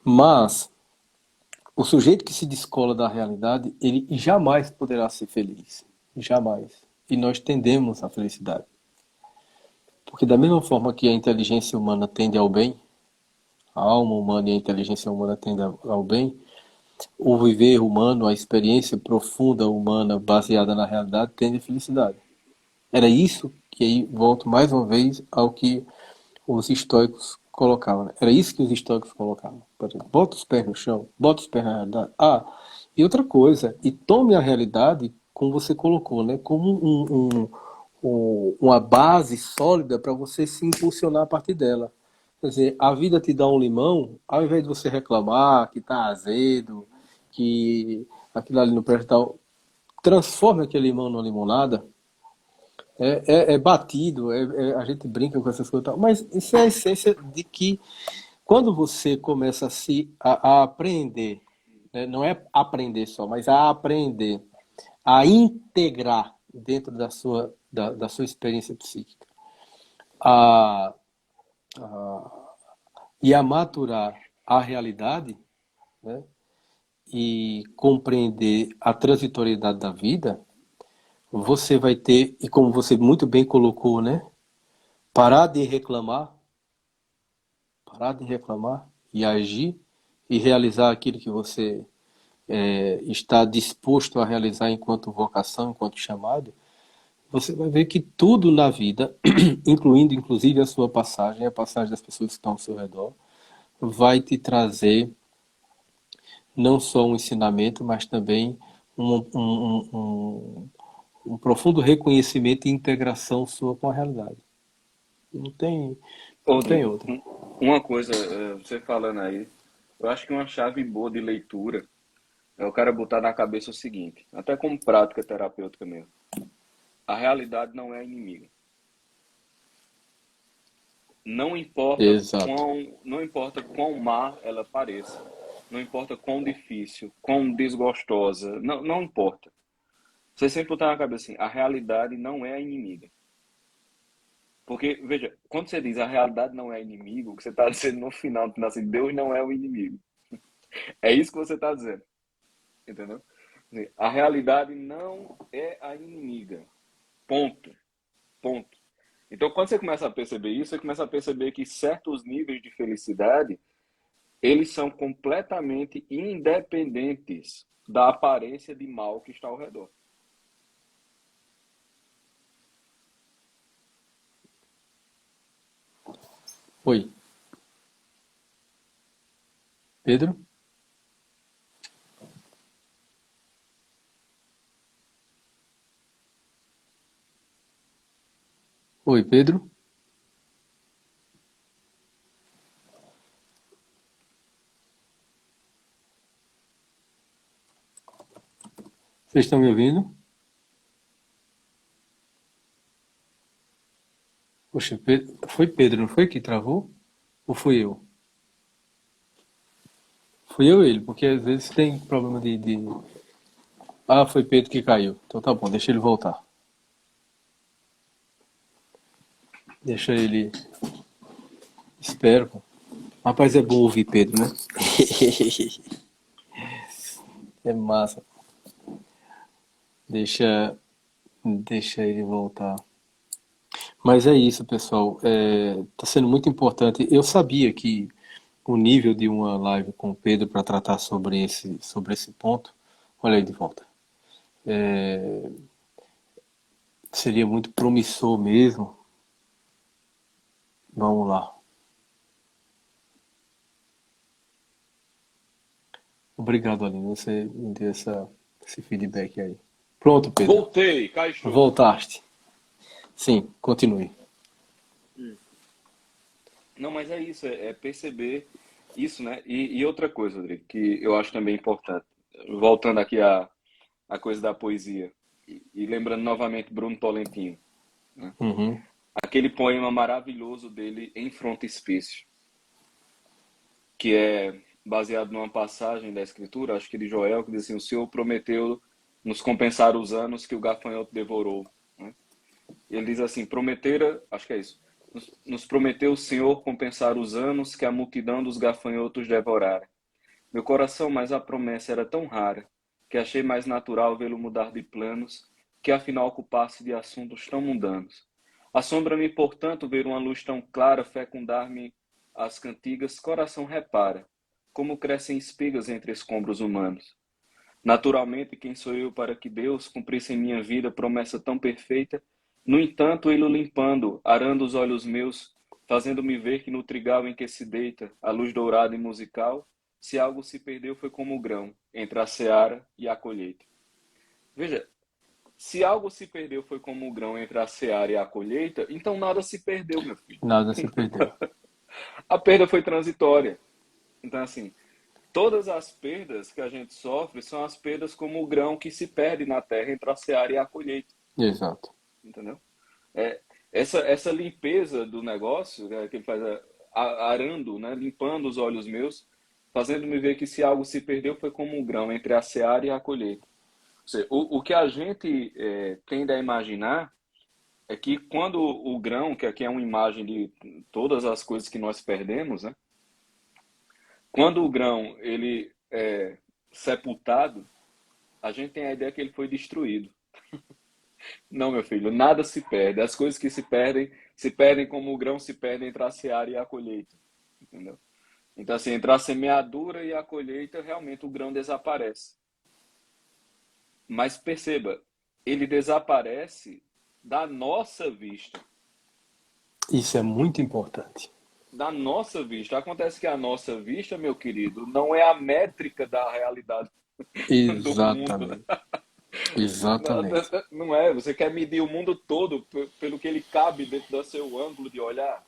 Mas o sujeito que se descola da realidade, ele jamais poderá ser feliz. Jamais. E nós tendemos à felicidade. Porque da mesma forma que a inteligência humana tende ao bem, a alma humana e a inteligência humana tendem ao bem, o viver humano, a experiência profunda humana baseada na realidade tende à felicidade. Era isso que aí volto mais uma vez ao que os estoicos colocavam. Né? Era isso que os estoicos colocavam. Por exemplo, bota os pés no chão, bota os pés na realidade. E outra coisa, e tome a realidade, como você colocou, né? Como uma base sólida para você se impulsionar a partir dela. Quer dizer, a vida te dá um limão, ao invés de você reclamar que está azedo, que aquilo ali não presta, transforma aquele limão numa limonada. É batido, a gente brinca com essas coisas, e tal, mas isso é a essência de que quando você começa a aprender, né, não é aprender só, mas a aprender, a integrar dentro da sua experiência psíquica, a, e a maturar a realidade, né, e compreender a transitoriedade da vida, você vai ter, e como você muito bem colocou, né, parar de reclamar, parar de reclamar e agir e realizar aquilo que você está disposto a realizar enquanto vocação, enquanto chamado, você vai ver que tudo na vida, incluindo inclusive a sua passagem, a passagem das pessoas que estão ao seu redor, vai te trazer não só um ensinamento, mas também um profundo reconhecimento e integração sua com a realidade. Não tem, não tem Rodrigo, outra. uma coisa, você falando aí, eu acho que uma chave boa de leitura é o cara botar na cabeça o seguinte, até como prática terapêutica mesmo. A realidade não é inimiga. Exato. Não importa quão má ela pareça, não importa quão difícil, quão desgostosa, não importa. Você sempre botar na cabeça assim, a realidade não é a inimiga. Porque, veja, quando você diz a realidade não é inimigo, o que você está dizendo no final, assim, Deus não é o inimigo. É isso que você está dizendo, entendeu? A realidade não é a inimiga. Ponto. Ponto. Então, quando você começa a perceber isso, você começa a perceber que certos níveis de felicidade, eles são completamente independentes da aparência de mal que está ao redor. Oi, Pedro? Oi, Pedro? Vocês estão me ouvindo? Poxa, foi Pedro, não foi que travou? Ou fui eu? Fui eu ou ele, porque às vezes tem problema de... Ah, foi Pedro que caiu. Então tá bom, deixa ele voltar. Deixa ele... Espero. Pô. Rapaz, é bom ouvir Pedro, né? É massa. Deixa, deixa ele voltar. Mas é isso, pessoal. Tá sendo muito importante. Eu sabia que o nível de uma live com o Pedro para tratar sobre esse ponto, olha aí de volta, seria muito promissor mesmo. Vamos lá. Obrigado, Aline. Você me deu esse feedback aí. Pronto, Pedro. Voltei, Caixô. Voltaste. Sim, continue. Não, mas é isso, é perceber isso, né? E outra coisa, Rodrigo, que eu acho também importante, voltando aqui à coisa da poesia, e lembrando novamente Bruno Tolentino. né? Uhum. Aquele poema maravilhoso dele, Em Frontispício, que é baseado numa passagem da Escritura, acho que de Joel, que diz assim: o Senhor prometeu nos compensar os anos que o gafanhoto devorou, né? Ele diz assim: prometera, acho que é isso, nos prometeu o Senhor compensar os anos que a multidão dos gafanhotos devorara. Meu coração, mas a promessa era tão rara, que achei mais natural vê-lo mudar de planos, que afinal ocupasse de assuntos tão mundanos. Assombra-me, portanto, ver uma luz tão clara fecundar-me as cantigas, coração repara, como crescem espigas entre escombros humanos. Naturalmente, quem sou eu para que Deus cumprisse em minha vida promessa tão perfeita? No entanto, ele limpando, arando os olhos meus, fazendo-me ver que no trigal em que se deita a luz dourada e musical, se algo se perdeu foi como o grão entre a seara e a colheita. Veja, se algo se perdeu foi como o grão entre a seara e a colheita, então nada se perdeu, meu filho. Nada se perdeu. A perda foi transitória. Então, assim, todas as perdas que a gente sofre são as perdas como o grão que se perde na terra entre a seara e a colheita, Exato. entendeu? É, essa limpeza do negócio, né, que ele faz arando, né, limpando os olhos meus, fazendo-me ver que se algo se perdeu foi como um grão entre a seara e a colheita. Ou seja, o que a gente tende a imaginar é que quando o grão, que aqui é uma imagem de todas as coisas que nós perdemos, né, quando o grão ele é sepultado, a gente tem a ideia que ele foi destruído. Não, meu filho, nada se perde. As coisas que se perdem como o grão se perde entre a seara e a colheita. Entendeu? Então, assim, entre a semeadura e a colheita, realmente o grão desaparece. Mas perceba, ele desaparece da nossa vista. Isso é muito importante. Da nossa vista. Acontece que a nossa vista, meu querido, não é a métrica da realidade do mundo. Exatamente. Exatamente. Não é, você quer medir o mundo todo pelo que ele cabe dentro do seu ângulo de olhar.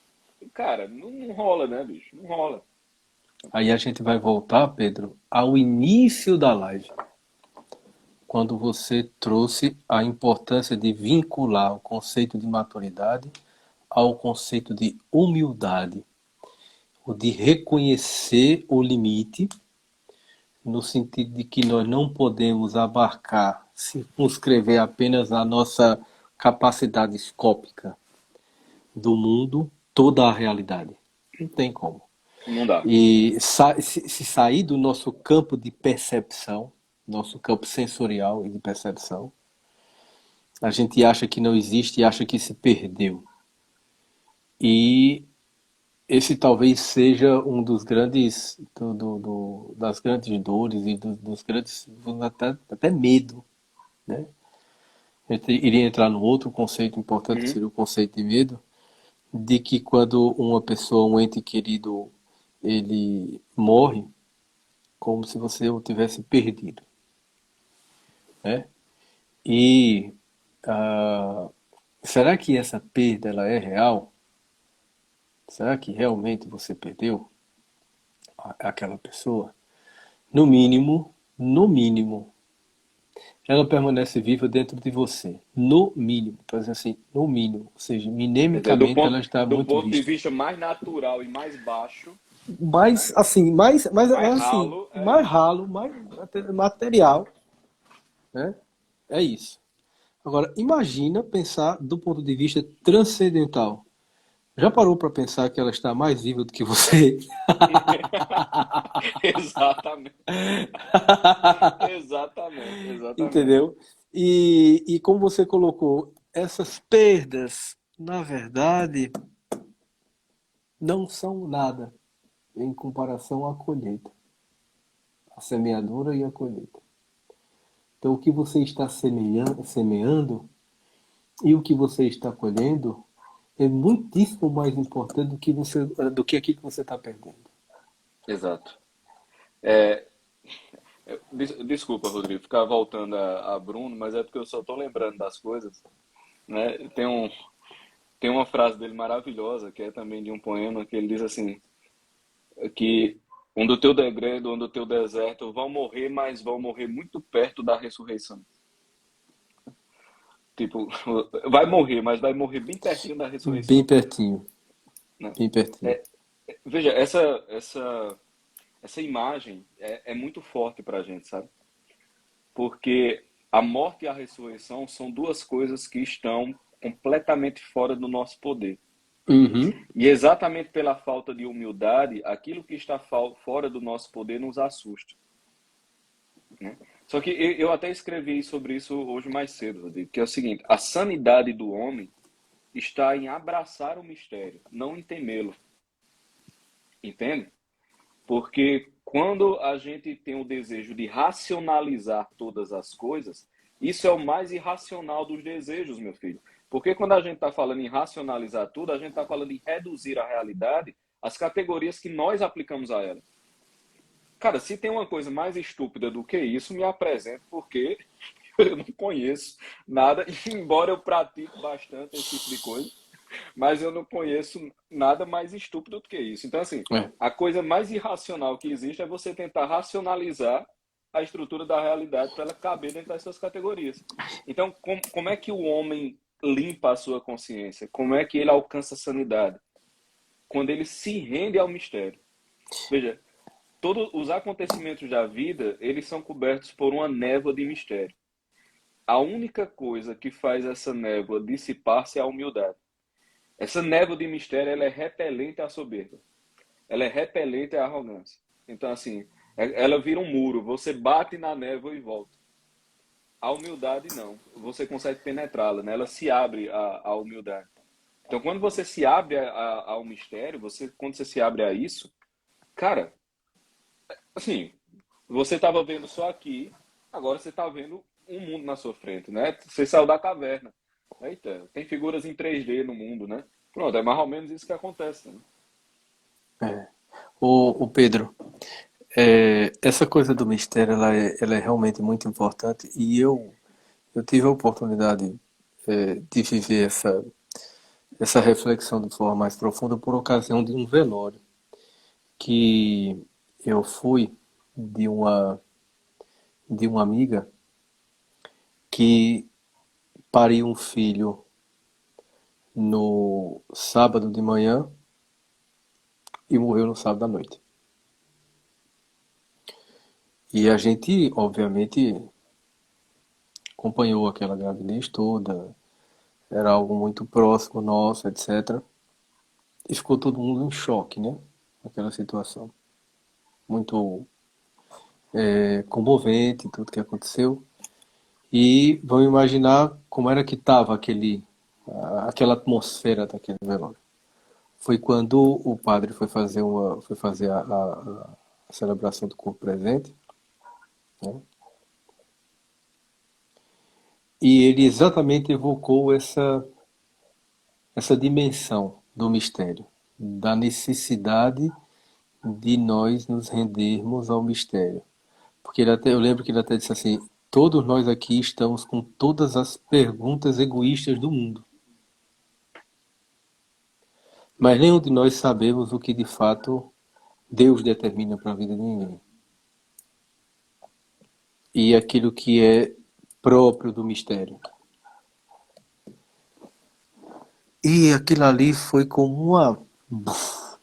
Cara, não rola, né, bicho? Não rola. Aí a gente vai voltar, Pedro, ao início da live, quando você trouxe a importância de vincular o conceito de maturidade ao conceito de humildade, o de reconhecer o limite, no sentido de que nós não podemos abarcar, circunscrever apenas a nossa capacidade escópica do mundo, toda a realidade. Não tem como. Não dá. E se sair do nosso campo de percepção, nosso campo sensorial e de percepção, a gente acha que não existe e acha que se perdeu. E esse talvez seja um dos grandes, das grandes dores e dos grandes, até medo, né? A gente iria entrar no outro conceito importante, que Uhum. seria o conceito de medo, de que quando uma pessoa, um ente querido, ele morre, como se você o tivesse perdido, né? E ah, será que essa perda ela é real? Será que realmente você perdeu aquela pessoa? No mínimo, ela permanece viva dentro de você. No mínimo, por exemplo assim, no mínimo, ou seja, Quer dizer, do minemicamente ela ponto, está do muito ponto de vista. vista mais natural e mais baixo, Mais né? assim, Mais mais assim, ralo, é mais isso. ralo, mais material, né? É isso. Agora, imagina pensar do ponto de vista transcendental. Já parou para pensar que ela está mais viva do que você? Exatamente. Exatamente, exatamente. Entendeu? E como você colocou, essas perdas, na verdade, não são nada em comparação à colheita, a semeadura e a colheita. Então, o que você está semeando e o que você está colhendo é muitíssimo mais importante do que aquilo que você está perdendo. Exato. Desculpa, Rodrigo, ficar voltando a Bruno, mas é porque eu só estou lembrando das coisas, né? Tem uma frase dele maravilhosa, que é também de um poema, que ele diz assim, que onde o teu degredo, onde o teu deserto vão morrer, mas vão morrer muito perto da ressurreição. Tipo, vai morrer, mas vai morrer bem pertinho da Bem ressurreição, pertinho, né? bem pertinho. É, veja, essa imagem é muito forte para a gente, sabe? Porque a morte e a ressurreição são duas coisas que estão completamente fora do nosso poder. Uhum. E exatamente pela falta de humildade, aquilo que está fora do nosso poder nos assusta, né? Só que eu até escrevi sobre isso hoje mais cedo, Rodrigo, que é o seguinte: a sanidade do homem está em abraçar o mistério, não em temê-lo, entende? Porque quando a gente tem o desejo de racionalizar todas as coisas, isso é o mais irracional dos desejos, meu filho. Porque quando a gente está falando em racionalizar tudo, a gente está falando em reduzir a realidade às categorias que nós aplicamos a ela. Cara, se tem uma coisa mais estúpida do que isso, me apresente, porque eu não conheço nada, embora eu pratique bastante esse tipo de coisa, mas eu não conheço nada mais estúpido do que isso. Então, assim, É. a coisa mais irracional que existe é você tentar racionalizar a estrutura da realidade para ela caber dentro dessas categorias. Então, como é que o homem limpa a sua consciência? Como é que ele alcança a sanidade? Quando ele se rende ao mistério. Veja, todos os acontecimentos da vida, eles são cobertos por uma névoa de mistério. A única coisa que faz essa névoa dissipar-se é a humildade. Essa névoa de mistério, ela é repelente à soberba. Ela é repelente à arrogância. Então, assim, ela vira um muro. Você bate na névoa e volta. A humildade, não. Você consegue penetrá-la, né? Ela se abre à humildade. Então, quando você se abre ao mistério, quando você se abre a isso, cara, assim, você estava vendo só aqui, agora você está vendo um mundo na sua frente, né? Você saiu da caverna. Eita, tem figuras em 3D no mundo, né? Pronto, é mais ou menos isso que acontece, né? É. O Pedro, essa coisa do mistério, ela é realmente muito importante e eu tive a oportunidade de viver essa reflexão de forma mais profunda por ocasião de um velório que eu fui de uma amiga que pariu um filho no sábado de manhã e morreu no sábado à noite. E a gente, obviamente, acompanhou aquela gravidez toda, era algo muito próximo nosso, etc. E ficou todo mundo em choque, né? Aquela situação. Muito comovente, tudo que aconteceu. E vamos imaginar como era que estava aquela atmosfera daquele velório. Foi quando o padre foi fazer a celebração do corpo presente, né? E ele exatamente evocou essa dimensão do mistério, da necessidade de nós nos rendermos ao mistério. Porque eu lembro que ele até disse assim: todos nós aqui estamos com todas as perguntas egoístas do mundo, mas nenhum de nós sabemos o que de fato Deus determina para a vida de ninguém. E aquilo que é próprio do mistério. E aquilo ali foi como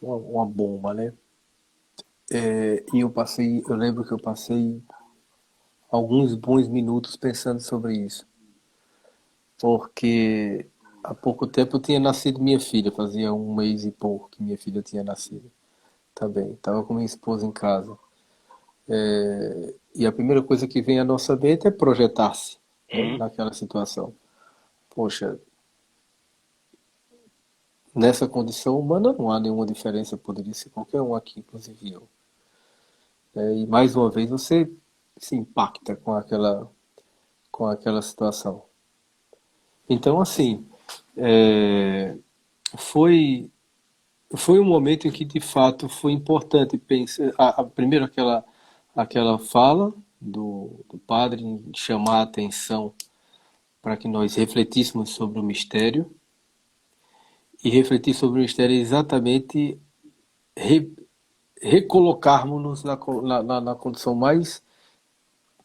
uma bomba, né? E eu lembro que eu passei alguns bons minutos pensando sobre isso. Porque há pouco tempo tinha nascido minha filha, fazia um mês e pouco que minha filha tinha nascido também. Estava com minha esposa em casa. E a primeira coisa que vem à nossa mente é projetar-se, né, Uhum. naquela situação. Poxa, nessa condição humana não há nenhuma diferença, poderia ser qualquer um aqui, inclusive eu. E mais uma vez você se impacta com aquela situação. Então, assim, é, foi foi um momento em que de fato foi importante pensar primeiro aquela fala do padre em chamar a atenção para que nós refletíssemos sobre o mistério e refletir sobre o mistério é exatamente re, recolocarmos-nos na condição mais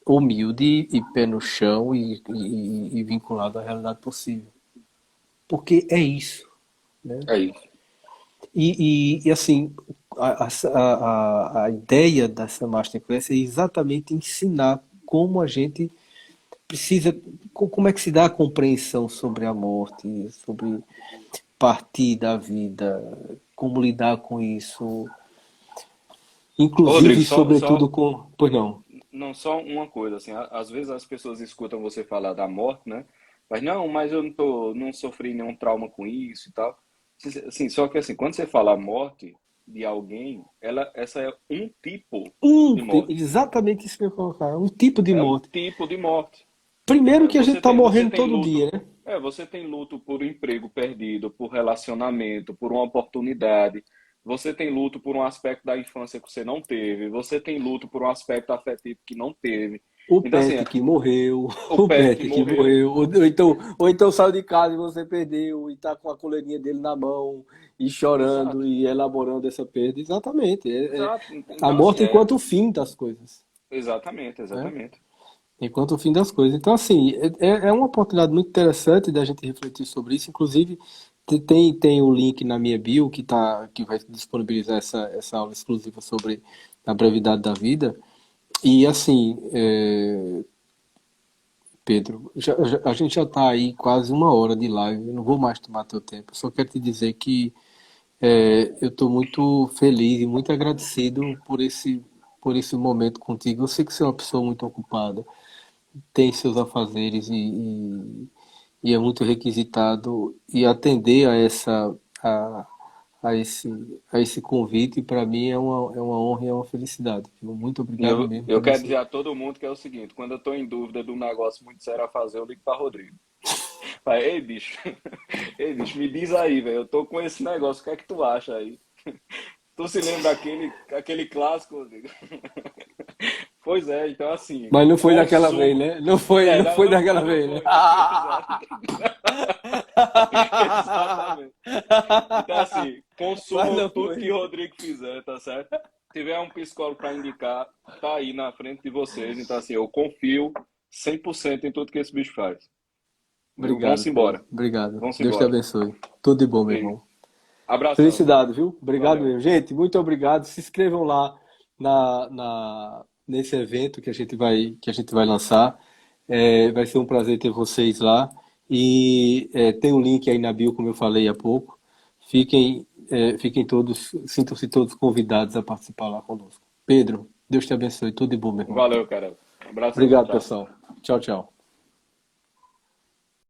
humilde e pé no chão e vinculado à realidade possível. Porque é isso, né? É isso. Assim, a ideia dessa Masterclass é exatamente ensinar como a gente precisa, como é que se dá a compreensão sobre a morte, sobre partir da vida, como lidar com isso, Ô, Rodrigo, inclusive, sobretudo, com. Pois não. não, só uma coisa, assim, às vezes as pessoas escutam você falar da morte, né? Mas não, mas eu não sofri nenhum trauma com isso e tal. Assim, só que assim, quando você fala morte de alguém, essa é um tipo de morte. Exatamente isso que eu ia colocar. Um tipo de É um morte. tipo de morte. Primeiro que a gente está Você morrendo tem todo dia, luto, né? você tem luto por um emprego perdido, por relacionamento, por uma oportunidade. Você tem luto por um aspecto da infância que você não teve. Você tem luto por um aspecto afetivo que não teve. O Então, assim, pet que morreu, o o pet que pet que morreu. morreu, ou então saiu de casa e você perdeu e está com a coleirinha dele na mão e chorando Exato. e elaborando essa perda. Exatamente. Exato. A Então, assim, morte enquanto o fim das coisas, exatamente, né? exatamente. Enquanto o fim das coisas. Então, assim, é uma oportunidade muito interessante da gente refletir sobre isso. Inclusive, tem o link na minha bio que vai disponibilizar essa aula exclusiva sobre a brevidade da vida. E, assim, Pedro, a gente já está aí quase uma hora de live. Eu não vou mais tomar teu tempo. Só quero te dizer que eu estou muito feliz e muito agradecido por esse momento contigo. Eu sei que você é uma pessoa muito ocupada, tem seus afazeres e é muito requisitado e atender a, a esse convite para mim é uma honra e é uma felicidade. Muito E obrigado mesmo eu por quero você. dizer a todo mundo que é o seguinte: quando eu estou em dúvida de um negócio muito sério a fazer, eu ligo para Rodrigo. Fala, ei, bicho, ei, bicho, me diz aí, velho, eu tô com esse negócio, o que é que tu acha aí? Tu se lembra aquele clássico, Rodrigo? Pois é, então assim, Mas não foi daquela vez, consuma. né? Não foi, não Não, foi não daquela foi, não vez, né? foi. Pois é. Exatamente. Então, assim, Mas consumam não tudo que foi. o Rodrigo fizer, tá certo? Se tiver um psicólogo para indicar, tá aí na frente de vocês. Então, assim, eu confio 100% em tudo que esse bicho faz. Viu? Obrigado, Vamos Pedro. embora. Obrigado. Vamos Deus te embora. abençoe. Tudo de bom, meu E irmão. abração, viu? Felicidade, viu? Obrigado Valeu. mesmo. Gente, muito obrigado. Se inscrevam lá nesse evento que a gente vai lançar. Vai ser um prazer ter vocês lá. E tem um link aí na bio, como eu falei há pouco. Fiquem todos, sintam-se todos convidados a participar lá conosco. Pedro, Deus te abençoe. Tudo de bom, meu irmão. Valeu, cara. Abração. Obrigado, Tchau. pessoal. Tchau, tchau.